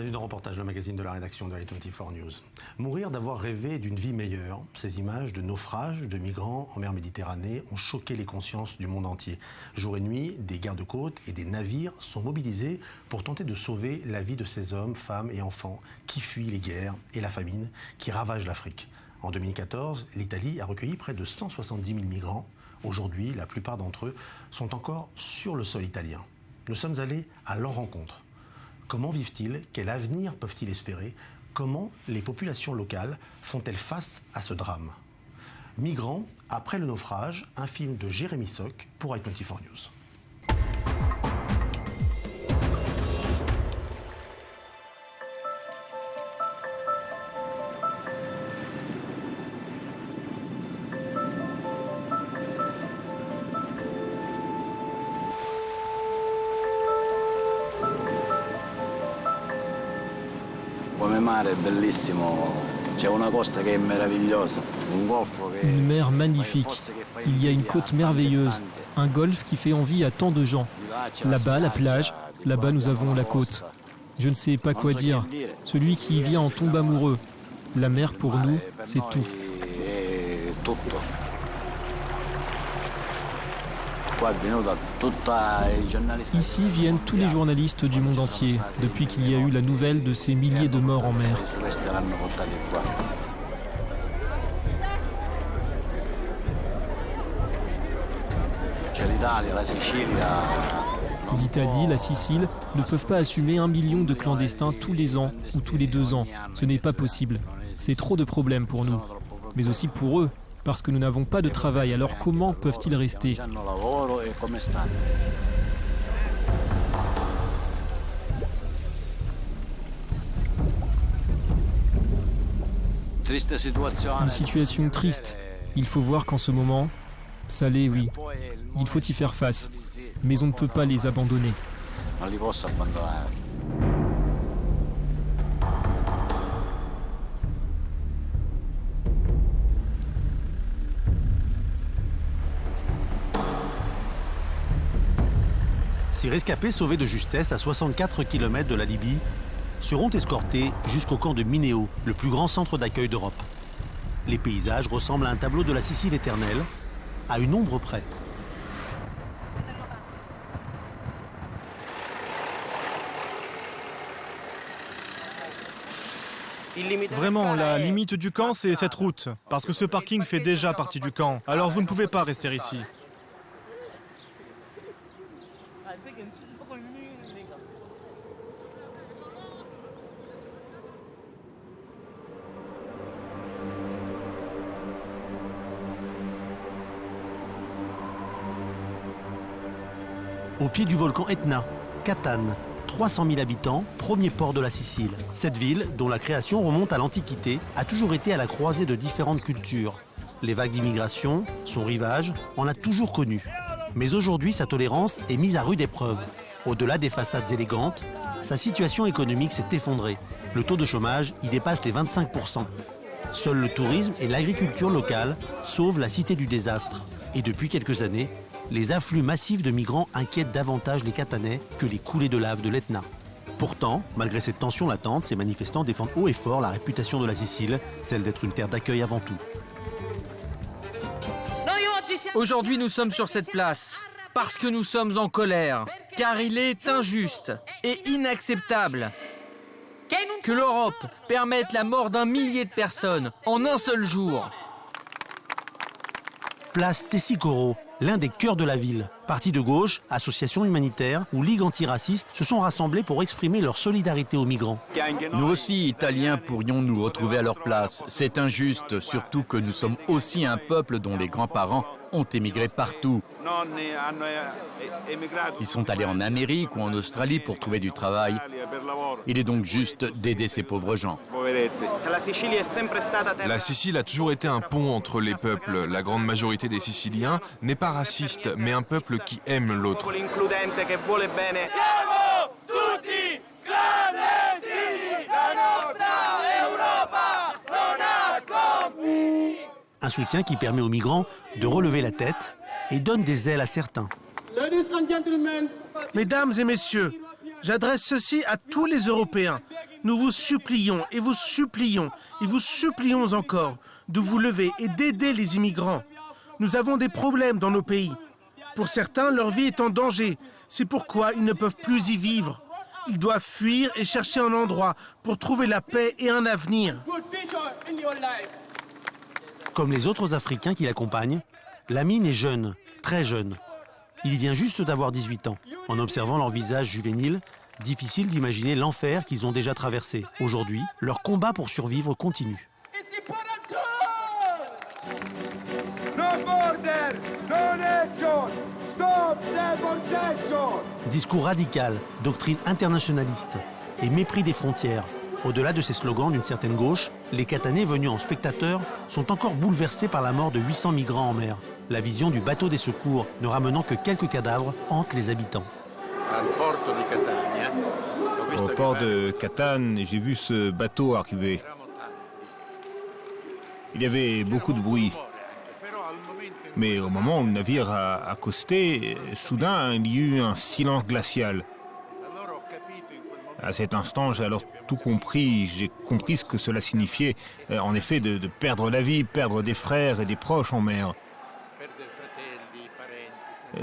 Bienvenue dans Reportage, le magazine de la rédaction de i24 News. Mourir d'avoir rêvé d'une vie meilleure, ces images de naufrages de migrants en mer Méditerranée ont choqué les consciences du monde entier. Jour et nuit, des gardes-côtes et des navires sont mobilisés pour tenter de sauver la vie de ces hommes, femmes et enfants qui fuient les guerres et la famine qui ravagent l'Afrique. En 2014, l'Italie a recueilli près de 170 000 migrants. Aujourd'hui, la plupart d'entre eux sont encore sur le sol italien. Nous sommes allés à leur rencontre. Comment vivent-ils? Quel avenir peuvent-ils espérer? Comment les populations locales font-elles face à ce drame? Migrants, après le naufrage, un film de Jérémy Sock pour i24 News. Une mer magnifique. Il y a une côte merveilleuse, un golfe qui fait envie à tant de gens. Là-bas, la plage, là-bas nous avons la côte. Je ne sais pas quoi dire. Celui qui y vient en tombe amoureux. La mer pour nous, c'est tout. Ici viennent tous les journalistes du monde entier, depuis qu'il y a eu la nouvelle de ces milliers de morts en mer. L'Italie, la Sicile ne peuvent pas assumer 1 million de clandestins tous les ans ou tous les 2 ans. Ce n'est pas possible. C'est trop de problèmes pour nous, mais aussi pour eux. Parce que nous n'avons pas de travail, alors comment peuvent-ils rester? Une situation triste. Il faut voir qu'en ce moment, ça l'est, oui. Il faut y faire face. Mais on ne peut pas les abandonner. Ces rescapés sauvés de justesse à 64 km de la Libye seront escortés jusqu'au camp de Mineo, le plus grand centre d'accueil d'Europe. Les paysages ressemblent à un tableau de la Sicile éternelle, à une ombre près. Vraiment, la limite du camp, c'est cette route, parce que ce parking fait déjà partie du camp. Alors vous ne pouvez pas rester ici. Au pied du volcan Etna, Catane, 300 000 habitants, premier port de la Sicile. Cette ville, dont la création remonte à l'Antiquité, a toujours été à la croisée de différentes cultures. Les vagues d'immigration, son rivage, en a toujours connu. Mais aujourd'hui, sa tolérance est mise à rude épreuve. Au-delà des façades élégantes, sa situation économique s'est effondrée. Le taux de chômage y dépasse les 25%. Seul le tourisme et l'agriculture locale sauvent la cité du désastre. Et depuis quelques années, les afflux massifs de migrants inquiètent davantage les Catanais que les coulées de lave de l'Etna. Pourtant, malgré cette tension latente, ces manifestants défendent haut et fort la réputation de la Sicile, celle d'être une terre d'accueil avant tout. Aujourd'hui, nous sommes sur cette place parce que nous sommes en colère, car il est injuste et inacceptable que l'Europe permette la mort d'1 millier de personnes en un seul jour. Place Tessicoro, l'un des cœurs de la ville. Partis de gauche, associations humanitaires ou ligues antiracistes se sont rassemblés pour exprimer leur solidarité aux migrants. Nous aussi, Italiens, pourrions nous retrouver à leur place. C'est injuste, surtout que nous sommes aussi un peuple dont les grands-parents ont émigré partout. Ils sont allés en Amérique ou en Australie pour trouver du travail. Il est donc juste d'aider ces pauvres gens. La Sicile a toujours été un pont entre les peuples. La grande majorité des Siciliens n'est pas raciste, mais un peuple qui aime l'autre. Un soutien qui permet aux migrants de relever la tête et donne des ailes à certains. Mesdames et messieurs, j'adresse ceci à tous les Européens. nous vous supplions et vous supplions et vous supplions encore de vous lever et d'aider les immigrants. Nous avons des problèmes dans nos pays. Pour certains, leur vie est en danger. C'est pourquoi ils ne peuvent plus y vivre. Ils doivent fuir et chercher un endroit pour trouver la paix et un avenir. Comme les autres Africains qui l'accompagnent, Lamine est jeune, très jeune. Il vient juste d'avoir 18 ans. En observant leur visage juvénile, difficile d'imaginer l'enfer qu'ils ont déjà traversé. Aujourd'hui, leur combat pour survivre continue. Discours radical, doctrine internationaliste et mépris des frontières. Au-delà de ces slogans d'une certaine gauche, les Katanais venus en spectateurs sont encore bouleversés par la mort de 800 migrants en mer. La vision du bateau des secours ne ramenant que quelques cadavres hante les habitants. Au port de Catane, j'ai vu ce bateau arriver. Il y avait beaucoup de bruit. Mais au moment où le navire a accosté, soudain, il y eut un silence glacial. À cet instant, j'ai alors tout compris. J'ai compris ce que cela signifiait, en effet, de perdre la vie, perdre des frères et des proches en mer.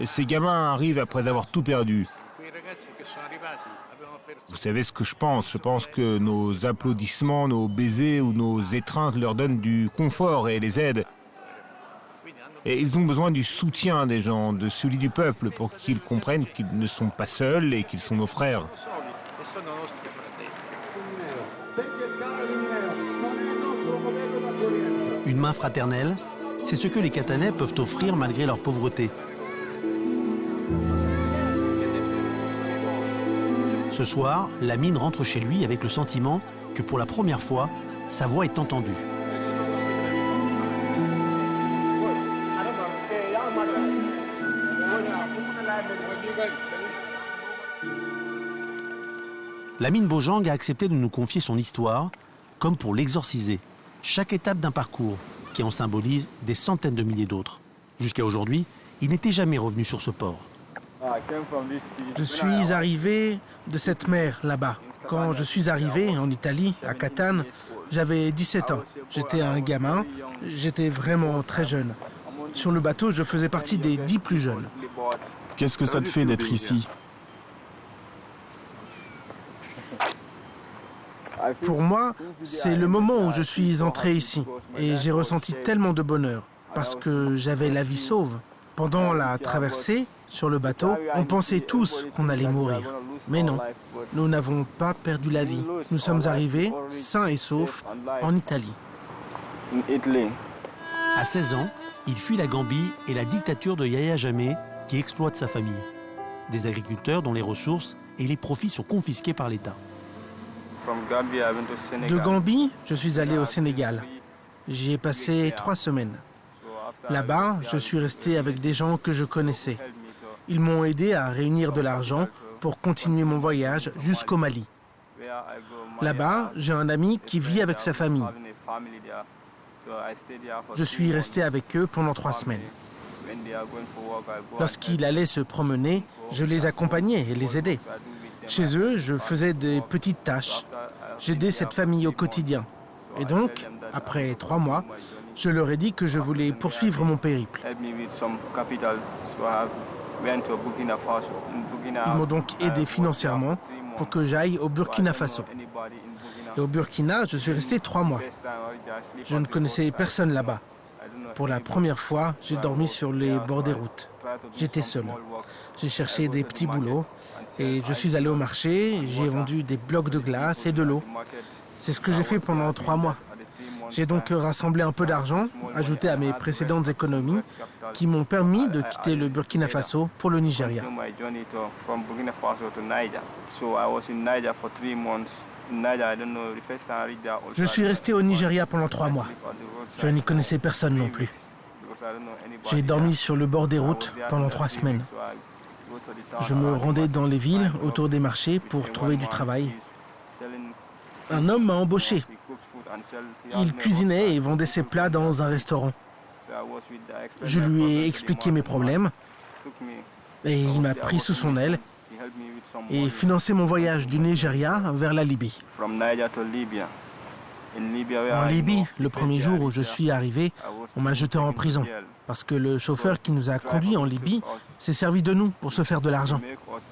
Ces gamins arrivent après avoir tout perdu. Vous savez ce que je pense? Je pense que nos applaudissements, nos baisers ou nos étreintes leur donnent du confort et les aident. Et ils ont besoin du soutien des gens, de celui du peuple, pour qu'ils comprennent qu'ils ne sont pas seuls et qu'ils sont nos frères. Une main fraternelle, c'est ce que les Katanais peuvent offrir malgré leur pauvreté. Ce soir, Lamine rentre chez lui avec le sentiment que pour la première fois, sa voix est entendue. Lamine Bojang a accepté de nous confier son histoire, comme pour l'exorciser. Chaque étape d'un parcours, qui en symbolise des centaines de milliers d'autres. Jusqu'à aujourd'hui, il n'était jamais revenu sur ce port. Je suis arrivé de cette mer là-bas. Quand je suis arrivé en Italie, à Catane, j'avais 17 ans. J'étais un gamin, j'étais vraiment très jeune. Sur le bateau, je faisais partie des 10 plus jeunes. Qu'est-ce que ça te fait d'être ici? Pour moi, c'est le moment où je suis entré ici. Et j'ai ressenti tellement de bonheur, parce que j'avais la vie sauve. Pendant la traversée, sur le bateau, on pensait tous qu'on allait mourir. Mais non, nous n'avons pas perdu la vie. Nous sommes arrivés, sains et saufs, en Italie. À 16 ans, il fuit la Gambie et la dictature de Yahya Jammeh qui exploite sa famille. Des agriculteurs dont les ressources et les profits sont confisqués par l'État. De Gambie, je suis allé au Sénégal. J'y ai passé 3 semaines. Là-bas, je suis resté avec des gens que je connaissais. Ils m'ont aidé à réunir de l'argent pour continuer mon voyage jusqu'au Mali. Là-bas, j'ai un ami qui vit avec sa famille. Je suis resté avec eux pendant 3 semaines. Lorsqu'ils allaient se promener, je les accompagnais et les aidais. Chez eux, je faisais des petites tâches. J'aidais cette famille au quotidien. Et donc, après 3 mois, je leur ai dit que je voulais poursuivre mon périple. Ils m'ont donc aidé financièrement pour que j'aille au Burkina Faso. Et au Burkina, je suis resté 3 mois. Je ne connaissais personne là-bas. Pour la première fois, j'ai dormi sur les bords des routes. J'étais seul. J'ai cherché des petits boulots et je suis allé au marché, j'ai vendu des blocs de glace et de l'eau. C'est ce que j'ai fait pendant 3 mois. J'ai donc rassemblé un peu d'argent, ajouté à mes précédentes économies, qui m'ont permis de quitter le Burkina Faso pour le Nigeria. Je suis resté au Nigeria pendant 3 mois. Je n'y connaissais personne non plus. J'ai dormi sur le bord des routes pendant 3 semaines. Je me rendais dans les villes, autour des marchés, pour trouver du travail. Un homme m'a embauché. Il cuisinait et vendait ses plats dans un restaurant. Je lui ai expliqué mes problèmes et il m'a pris sous son aile et finançait mon voyage du Nigeria vers la Libye. En Libye, le premier jour où je suis arrivé, on m'a jeté en prison parce que le chauffeur qui nous a conduits en Libye s'est servi de nous pour se faire de l'argent.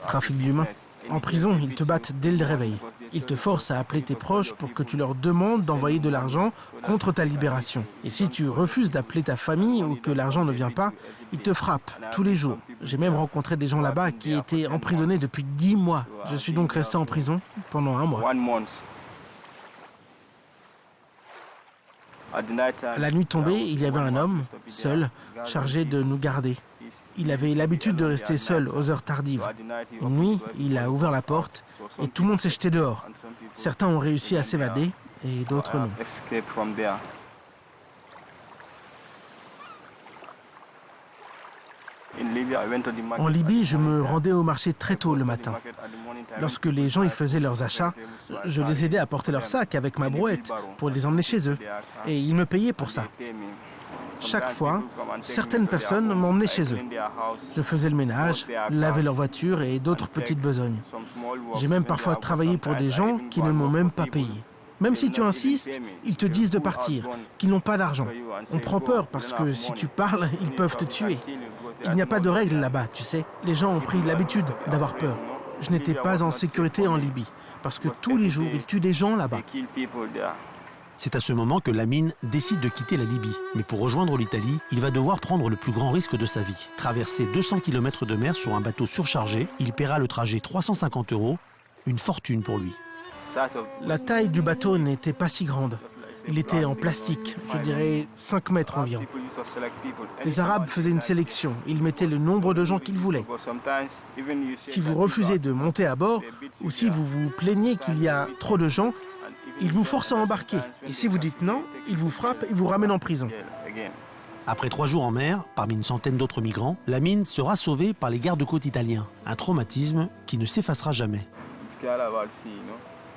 Trafic d'humains. En prison, ils te battent dès le réveil. Ils te forcent à appeler tes proches pour que tu leur demandes d'envoyer de l'argent contre ta libération. Et si tu refuses d'appeler ta famille ou que l'argent ne vient pas, ils te frappent tous les jours. J'ai même rencontré des gens là-bas qui étaient emprisonnés depuis 10 mois. Je suis donc resté en prison pendant 1 mois. À la nuit tombée, il y avait un homme, seul, chargé de nous garder. Il avait l'habitude de rester seul aux heures tardives. Une nuit, il a ouvert la porte et tout le monde s'est jeté dehors. Certains ont réussi à s'évader et d'autres non. En Libye, je me rendais au marché très tôt le matin. Lorsque les gens y faisaient leurs achats, je les aidais à porter leurs sacs avec ma brouette pour les emmener chez eux. Et ils me payaient pour ça. Chaque fois, certaines personnes m'emmenaient chez eux. Je faisais le ménage, lavais leur voiture et d'autres petites besognes. J'ai même parfois travaillé pour des gens qui ne m'ont même pas payé. Même si tu insistes, ils te disent de partir, qu'ils n'ont pas d'argent. On prend peur parce que si tu parles, ils peuvent te tuer. Il n'y a pas de règles là-bas, tu sais. Les gens ont pris l'habitude d'avoir peur. Je n'étais pas en sécurité en Libye parce que tous les jours, ils tuent des gens là-bas. C'est à ce moment que Lamine décide de quitter la Libye. Mais pour rejoindre l'Italie, il va devoir prendre le plus grand risque de sa vie. Traverser 200 km de mer sur un bateau surchargé, il paiera le trajet 350 €, une fortune pour lui. La taille du bateau n'était pas si grande. Il était en plastique, je dirais 5 mètres environ. Les Arabes faisaient une sélection, ils mettaient le nombre de gens qu'ils voulaient. Si vous refusez de monter à bord, ou si vous vous plaignez qu'il y a trop de gens, ils vous forcent à embarquer. Et si vous dites non, ils vous frappent et vous ramènent en prison. Après 3 jours en mer, parmi une centaine d'autres migrants, Lamine sera sauvé par les gardes-côtes italiens. Un traumatisme qui ne s'effacera jamais.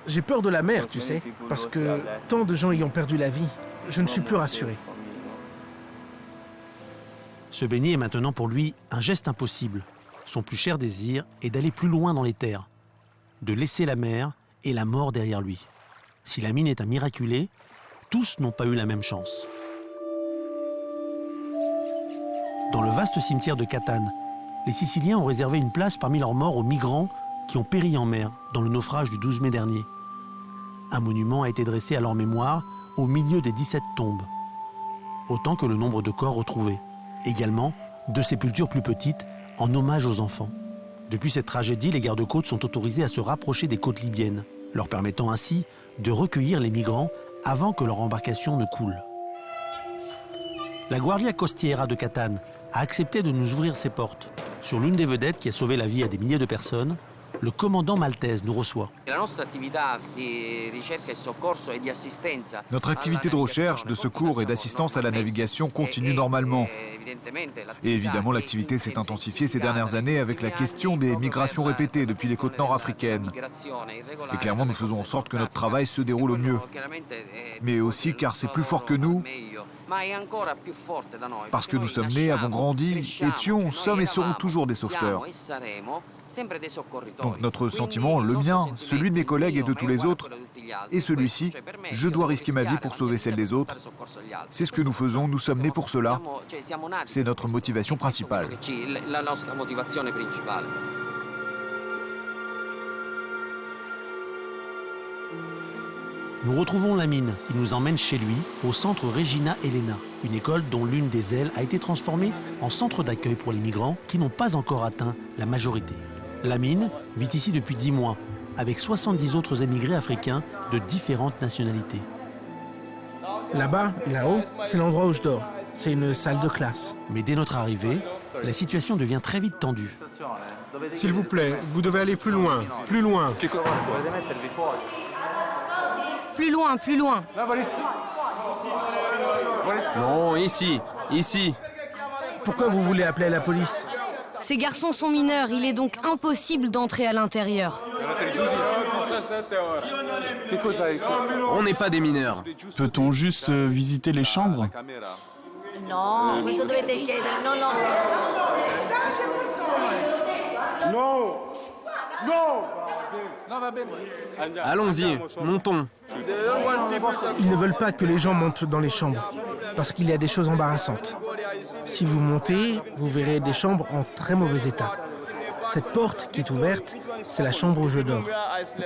J'ai peur de la mer, tu sais, parce que tant de gens y ont perdu la vie. Je ne suis plus rassuré. Se baigner est maintenant pour lui un geste impossible. Son plus cher désir est d'aller plus loin dans les terres, de laisser la mer et la mort derrière lui. Si Lamine est un miraculé, tous n'ont pas eu la même chance. Dans le vaste cimetière de Catane, les Siciliens ont réservé une place parmi leurs morts aux migrants qui ont péri en mer dans le naufrage du 12 mai dernier. Un monument a été dressé à leur mémoire au milieu des 17 tombes, autant que le nombre de corps retrouvés. Également, 2 sépultures plus petites en hommage aux enfants. Depuis cette tragédie, les gardes-côtes sont autorisés à se rapprocher des côtes libyennes, leur permettant ainsi de recueillir les migrants avant que leur embarcation ne coule. La Guardia Costiera de Catane a accepté de nous ouvrir ses portes. Sur l'une des vedettes qui a sauvé la vie à des milliers de personnes, le commandant maltaise nous reçoit. Notre activité de recherche, de secours et d'assistance à la navigation continue normalement. Et évidemment, l'activité s'est intensifiée ces dernières années avec la question des migrations répétées depuis les côtes nord-africaines. Et clairement, nous faisons en sorte que notre travail se déroule au mieux. Mais aussi car c'est plus fort que nous, parce que nous sommes nés, avons grandi, étions, sommes et serons toujours des sauveteurs. Donc notre sentiment, le mien, celui de mes collègues et de tous les autres, et celui-ci, je dois risquer ma vie pour sauver celle des autres. C'est ce que nous faisons, nous sommes nés pour cela. C'est notre motivation principale. Nous retrouvons Lamine. Il nous emmène chez lui, au centre Regina Elena, une école dont l'une des ailes a été transformée en centre d'accueil pour les migrants qui n'ont pas encore atteint la majorité. Lamine vit ici depuis 10 mois, avec 70 autres émigrés africains de différentes nationalités. Là-bas, là-haut, c'est l'endroit où je dors. C'est une salle de classe. Mais dès notre arrivée, la situation devient très vite tendue. S'il vous plaît, vous devez aller plus loin, plus loin. Plus loin, plus loin. Non, ici, ici. Pourquoi vous voulez appeler la police? Ces garçons sont mineurs, il est donc impossible d'entrer à l'intérieur. On n'est pas des mineurs. Peut-on juste visiter les chambres? No, questo dovete chiedere. No, no. Allons-y, montons. Ils ne veulent pas que les gens montent dans les chambres, parce qu'il y a des choses embarrassantes. Si vous montez, vous verrez des chambres en très mauvais état. Cette porte qui est ouverte, c'est la chambre où je dors.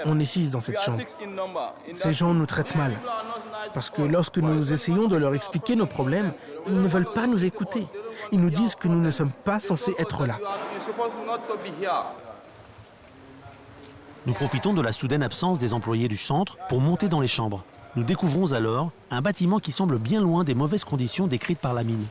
On est 6 dans cette chambre. Ces gens nous traitent mal, parce que lorsque nous essayons de leur expliquer nos problèmes, ils ne veulent pas nous écouter. Ils nous disent que nous ne sommes pas censés être là. Nous profitons de la soudaine absence des employés du centre pour monter dans les chambres. Nous découvrons alors un bâtiment qui semble bien loin des mauvaises conditions décrites par la mine.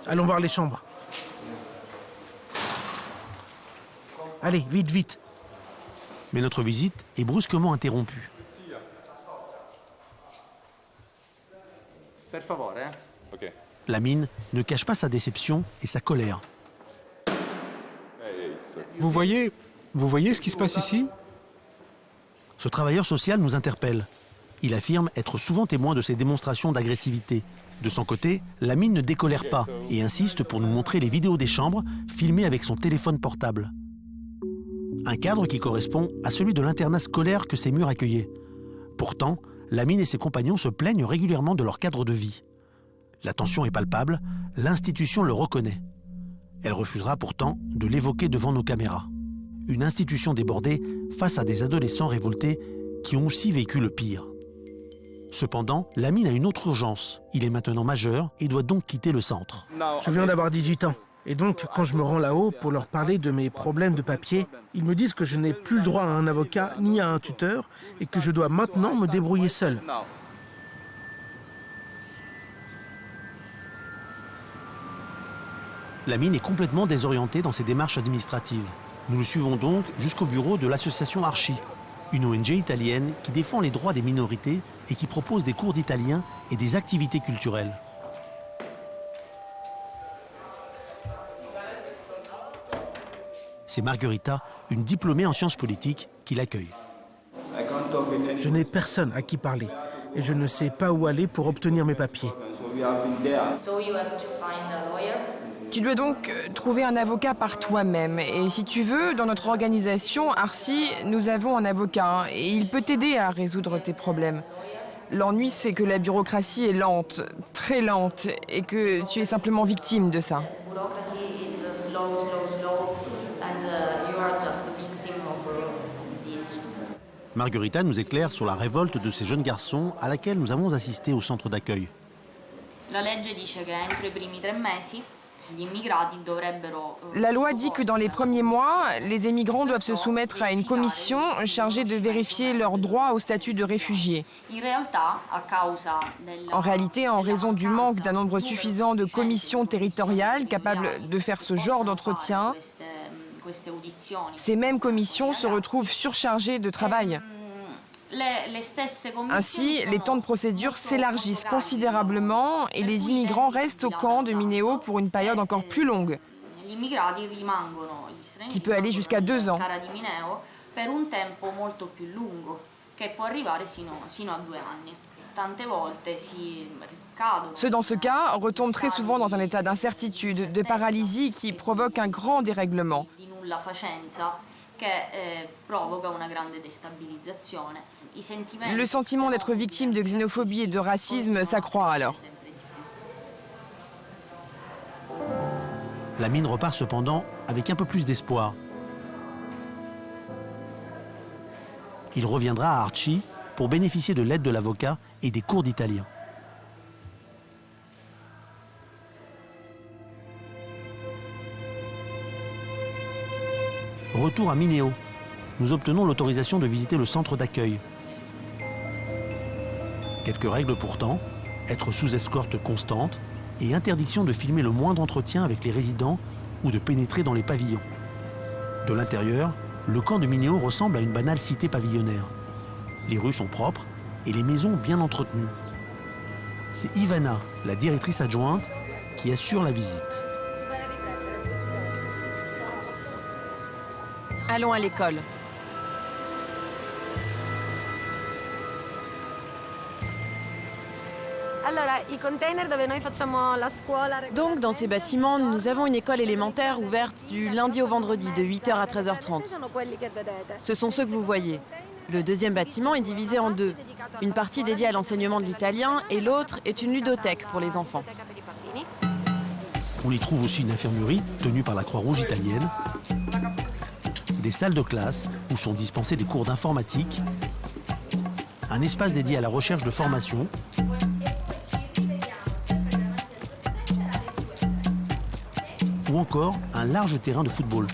Allons voir les chambres. Allez, vite, vite. Mais notre visite est brusquement interrompue. La mine ne cache pas sa déception et sa colère. Vous voyez ce qui se passe ici? Ce travailleur social nous interpelle. Il affirme être souvent témoin de ces démonstrations d'agressivité. De son côté, la mine ne décolère pas et insiste pour nous montrer les vidéos des chambres filmées avec son téléphone portable. Un cadre qui correspond à celui de l'internat scolaire que ces murs accueillaient. Pourtant, la mine et ses compagnons se plaignent régulièrement de leur cadre de vie. La tension est palpable, l'institution le reconnaît. Elle refusera pourtant de l'évoquer devant nos caméras. Une institution débordée face à des adolescents révoltés qui ont aussi vécu le pire. Cependant, la mine a une autre urgence. Il est maintenant majeur et doit donc quitter le centre. Je viens d'avoir 18 ans. Et donc, quand je me rends là-haut pour leur parler de mes problèmes de papier, ils me disent que je n'ai plus le droit à un avocat ni à un tuteur et que je dois maintenant me débrouiller seul. La mine est complètement désorientée dans ses démarches administratives. Nous le suivons donc jusqu'au bureau de l'association Archi, une ONG italienne qui défend les droits des minorités et qui propose des cours d'italien et des activités culturelles. C'est Margherita, une diplômée en sciences politiques, qui l'accueille. Je n'ai personne à qui parler et je ne sais pas où aller pour obtenir mes papiers. Tu dois donc trouver un avocat par toi-même. Et si tu veux, dans notre organisation, Arci, nous avons un avocat et il peut t'aider à résoudre tes problèmes. L'ennui, c'est que la bureaucratie est lente, très lente, et que tu es simplement victime de ça. Margherita nous éclaire sur la révolte de ces jeunes garçons à laquelle nous avons assisté au centre d'accueil. La loi dit que dans les premiers mois, les émigrants doivent se soumettre à une commission chargée de vérifier leur droit au statut de réfugié. En réalité, en raison du manque d'un nombre suffisant de commissions territoriales capables de faire ce genre d'entretien, ces mêmes commissions se retrouvent surchargées de travail. Ainsi, les temps de procédure s'élargissent considérablement et les immigrants restent au camp de Mineo pour une période encore plus longue, qui peut aller jusqu'à 2 ans. Ceux dans ce cas retombent très souvent dans un état d'incertitude, de paralysie qui provoque un grand dérèglement. Le sentiment d'être victime de xénophobie et de racisme s'accroît alors. La mine repart cependant avec un peu plus d'espoir. Il reviendra à Archi pour bénéficier de l'aide de l'avocat et des cours d'italien. Retour à Mineo. Nous obtenons l'autorisation de visiter le centre d'accueil. Quelques règles pourtant, être sous escorte constante et interdiction de filmer le moindre entretien avec les résidents ou de pénétrer dans les pavillons. De l'intérieur, le camp de Mineo ressemble à une banale cité pavillonnaire. Les rues sont propres et les maisons bien entretenues. C'est Ivana, la directrice adjointe, qui assure la visite. Allons à l'école. Donc, dans ces bâtiments, nous avons une école élémentaire ouverte du lundi au vendredi, de 8h à 13h30. Ce sont ceux que vous voyez. Le deuxième bâtiment est divisé en deux. Une partie dédiée à l'enseignement de l'italien et l'autre est une ludothèque pour les enfants. On y trouve aussi une infirmerie tenue par la Croix-Rouge italienne, des salles de classe où sont dispensés des cours d'informatique, un espace dédié à la recherche de formation, ou encore un large terrain de football.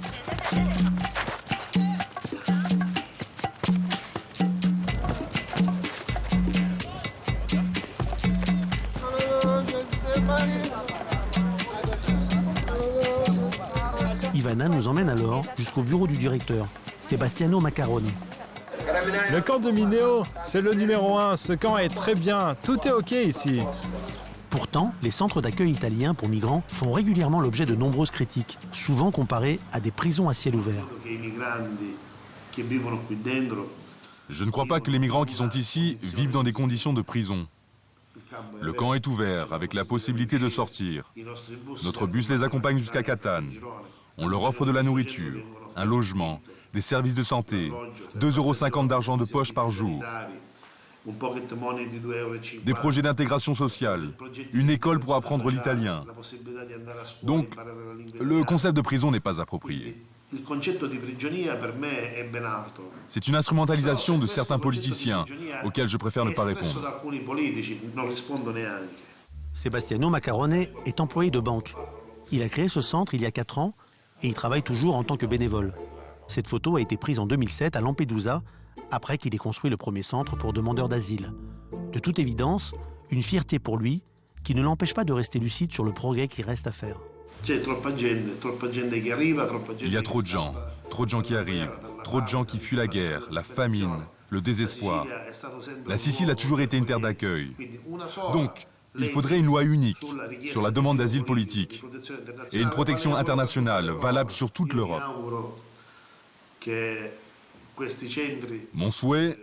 Ivana nous emmène alors jusqu'au bureau du directeur, Sebastiano Maccarone. Le camp de Mineo, c'est le numéro 1. Ce camp est très bien. Tout est OK ici. Pourtant, les centres d'accueil italiens pour migrants font régulièrement l'objet de nombreuses critiques, souvent comparés à des prisons à ciel ouvert. Je ne crois pas que les migrants qui sont ici vivent dans des conditions de prison. Le camp est ouvert, avec la possibilité de sortir. Notre bus les accompagne jusqu'à Catane. On leur offre de la nourriture, un logement, des services de santé, 2,50 € d'argent de poche par jour. Des projets d'intégration sociale, une école pour apprendre l'italien. Donc, le concept de prison n'est pas approprié. C'est une instrumentalisation de certains politiciens, auxquels je préfère ne pas répondre. Sebastiano Maccarone est employé de banque. Il a créé ce centre il y a 4 ans et il travaille toujours en tant que bénévole. Cette photo a été prise en 2007 à Lampedusa, après qu'il ait construit le premier centre pour demandeurs d'asile. De toute évidence, une fierté pour lui, qui ne l'empêche pas de rester lucide sur le progrès qui reste à faire. Il y a trop de gens qui arrivent, trop de gens qui fuient la guerre, la famine, le désespoir. La Sicile a toujours été une terre d'accueil. Donc, il faudrait une loi unique sur la demande d'asile politique et une protection internationale valable sur toute l'Europe. Mon souhait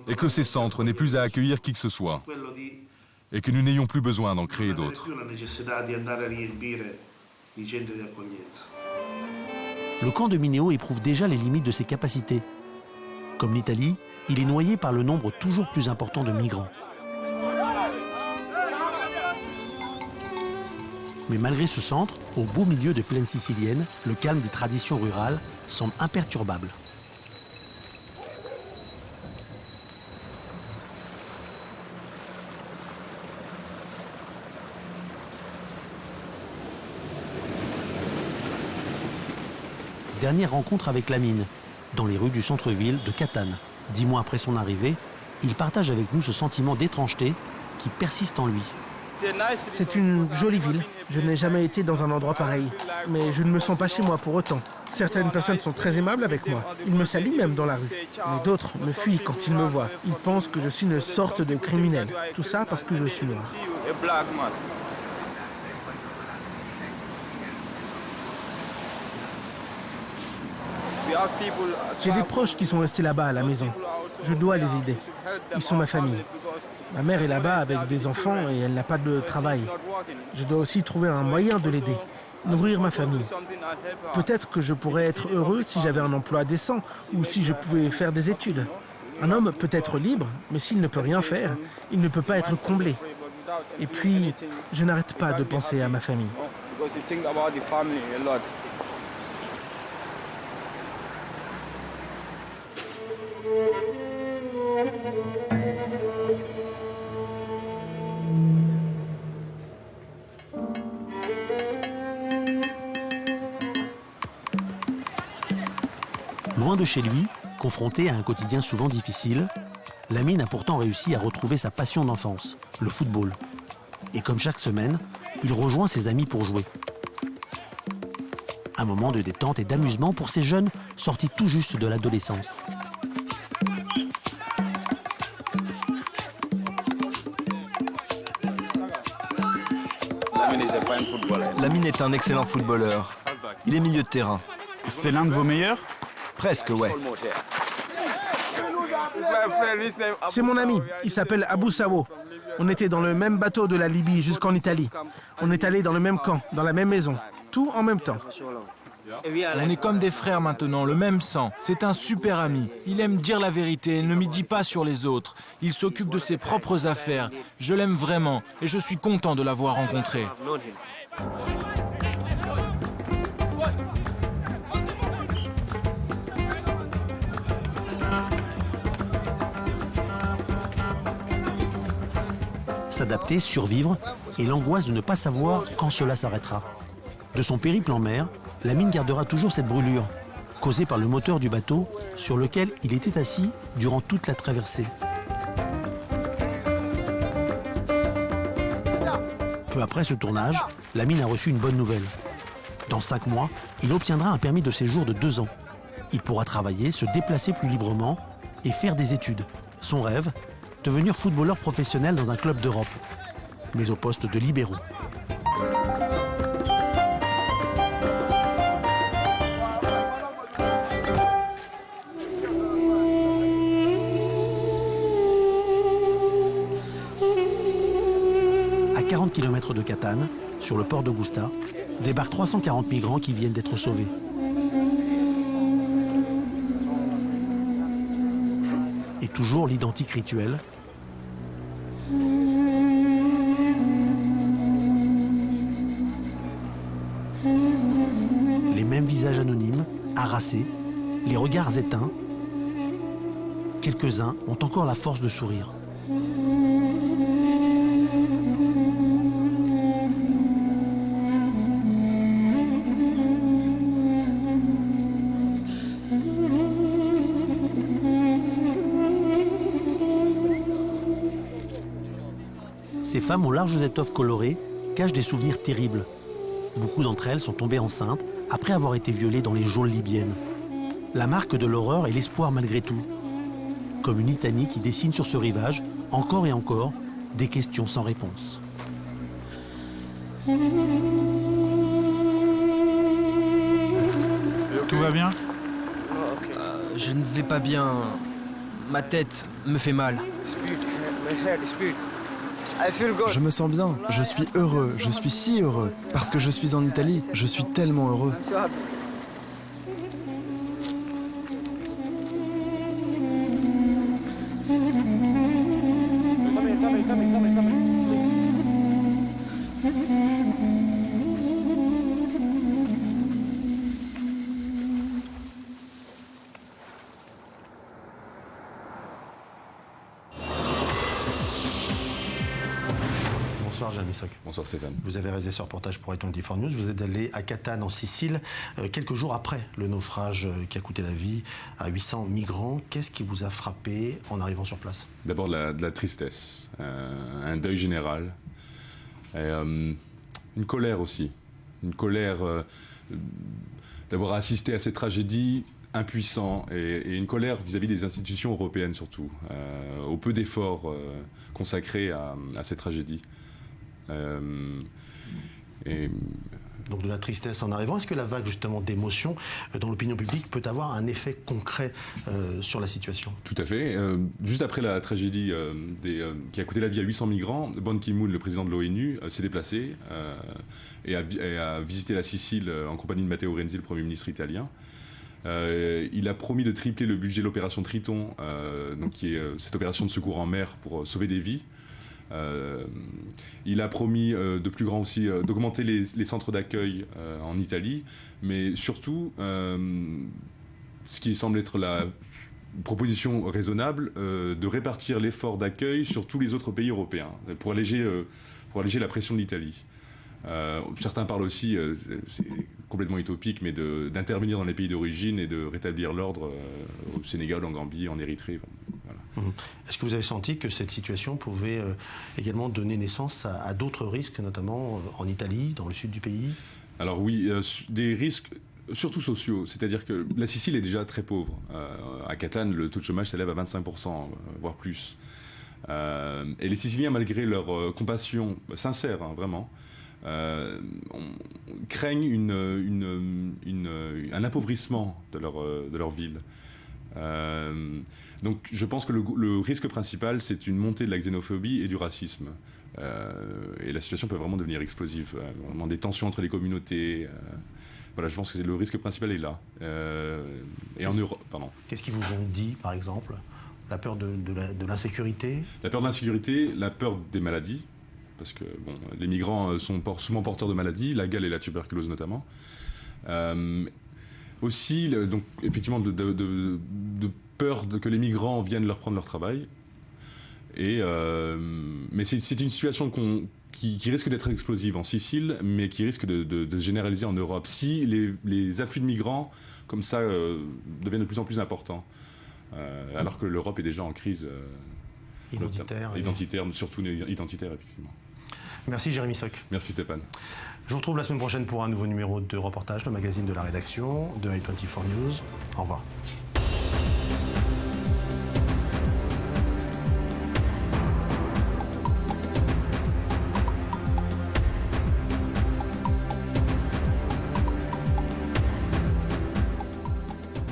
est que ces centres n'aient plus à accueillir qui que ce soit et que nous n'ayons plus besoin d'en créer d'autres. Le camp de Mineo éprouve déjà les limites de ses capacités. Comme l'Italie, il est noyé par le nombre toujours plus important de migrants. Mais malgré ce centre, au beau milieu de plaine sicilienne, le calme des traditions rurales semble imperturbable. Dernière rencontre avec Lamine, dans les rues du centre-ville de Catane. 10 mois après son arrivée, il partage avec nous ce sentiment d'étrangeté qui persiste en lui. C'est une jolie ville. Je n'ai jamais été dans un endroit pareil. Mais je ne me sens pas chez moi pour autant. Certaines personnes sont très aimables avec moi. Ils me saluent même dans la rue. Mais d'autres me fuient quand ils me voient. Ils pensent que je suis une sorte de criminel. Tout ça parce que je suis noir. J'ai des proches qui sont restés là-bas à la maison. Je dois les aider. Ils sont ma famille. Ma mère est là-bas avec des enfants et elle n'a pas de travail. Je dois aussi trouver un moyen de l'aider, nourrir ma famille. Peut-être que je pourrais être heureux si j'avais un emploi décent ou si je pouvais faire des études. Un homme peut être libre, mais s'il ne peut rien faire, il ne peut pas être comblé. Et puis, je n'arrête pas de penser à ma famille. Loin de chez lui, confronté à un quotidien souvent difficile, Lamine a pourtant réussi à retrouver sa passion d'enfance, le football. Et comme chaque semaine, il rejoint ses amis pour jouer. Un moment de détente et d'amusement pour ces jeunes sortis tout juste de l'adolescence. Lamine est un excellent footballeur. Il est milieu de terrain. C'est l'un de vos meilleurs ? Presque, ouais. C'est mon ami. Il s'appelle Abou Sawo. On était dans le même bateau de la Libye jusqu'en Italie. On est allé dans le même camp, dans la même maison, tout en même temps. On est comme des frères maintenant, le même sang. C'est un super ami. Il aime dire la vérité, il ne m'y dit pas sur les autres. Il s'occupe de ses propres affaires. Je l'aime vraiment et je suis content de l'avoir rencontré. S'adapter, survivre et l'angoisse de ne pas savoir quand cela s'arrêtera. De son périple en mer, Lamine gardera toujours cette brûlure, causée par le moteur du bateau sur lequel il était assis durant toute la traversée. Peu après ce tournage, Lamine a reçu une bonne nouvelle. Dans 5 mois, il obtiendra un permis de séjour de 2 ans. Il pourra travailler, se déplacer plus librement et faire des études. Son rêve, devenir footballeur professionnel dans un club d'Europe, mais au poste de libéraux. À 40 km de Catane, sur le port d'Augusta, débarquent 340 migrants qui viennent d'être sauvés. Et toujours l'identique rituel. Les mêmes visages anonymes, harassés, les regards éteints. Quelques-uns ont encore la force de sourire. Ces femmes aux larges étoffes colorées cachent des souvenirs terribles. Beaucoup d'entre elles sont tombées enceintes après avoir été violées dans les geôles libyennes. La marque de l'horreur et l'espoir malgré tout. Comme une litanie qui dessine sur ce rivage, encore et encore, des questions sans réponse. Tout va bien? Je ne vais pas bien. Ma tête me fait mal. Je me sens bien, je suis heureux, je suis si heureux. Parce que je suis en Italie, je suis tellement heureux. Bonsoir Jeanne Missoc. Bonsoir Stéphane. Vous avez réalisé ce reportage pour i24 News. Vous êtes allé à Catane en Sicile quelques jours après le naufrage qui a coûté la vie à 800 migrants. Qu'est-ce qui vous a frappé en arrivant sur place? D'abord de la tristesse, un deuil général, et, une colère aussi. Une colère d'avoir assisté à cette tragédie impuissant et une colère vis-à-vis des institutions européennes surtout, au peu d'efforts consacrés à cette tragédie. Donc de la tristesse en arrivant, est-ce que la vague justement d'émotion dans l'opinion publique peut avoir un effet concret sur la situation? Tout à fait. Juste après la tragédie qui a coûté la vie à 800 migrants, Ban Ki-moon, le président de l'ONU, s'est déplacé et a visité la Sicile en compagnie de Matteo Renzi, le Premier ministre italien. Il a promis de tripler le budget de l'opération Triton, qui est cette opération de secours en mer pour sauver des vies. Il a promis de plus grand aussi d'augmenter les centres d'accueil en Italie, mais surtout, ce qui semble être la proposition raisonnable, de répartir l'effort d'accueil sur tous les autres pays européens pour alléger la pression de l'Italie. Certains parlent aussi, c'est complètement utopique, mais d'intervenir dans les pays d'origine et de rétablir l'ordre au Sénégal, en Gambie, en Érythrée. Voilà. Est-ce que vous avez senti que cette situation pouvait également donner naissance à d'autres risques, notamment en Italie, dans le sud du pays? Alors oui, des risques surtout sociaux, c'est-à-dire que la Sicile est déjà très pauvre. À Catane, le taux de chômage s'élève à 25%, voire plus. Et les Siciliens, malgré leur compassion sincère, vraiment, craignent un appauvrissement de leur ville. Donc je pense que le risque principal, c'est une montée de la xénophobie et du racisme. Et la situation peut vraiment devenir explosive, vraiment des tensions entre les communautés. Voilà, je pense que le risque principal est là. Et en Europe, pardon. Qu'est-ce qu'ils vous ont dit, par exemple? La peur de l'insécurité? La peur de l'insécurité, la peur des maladies, parce que bon, les migrants sont souvent porteurs de maladies, la gale et la tuberculose notamment. Aussi, donc, effectivement, de peur que les migrants viennent leur prendre leur travail. Mais c'est une situation qui risque d'être explosive en Sicile, mais qui risque de se généraliser en Europe. Si les afflux de migrants, comme ça, deviennent de plus en plus importants, alors que l'Europe est déjà en crise identitaire, surtout identitaire, effectivement. Merci Jérémy Soc. Merci Stéphane. Je vous retrouve la semaine prochaine pour un nouveau numéro de Reportage, le magazine de la rédaction de i24 News. Au revoir.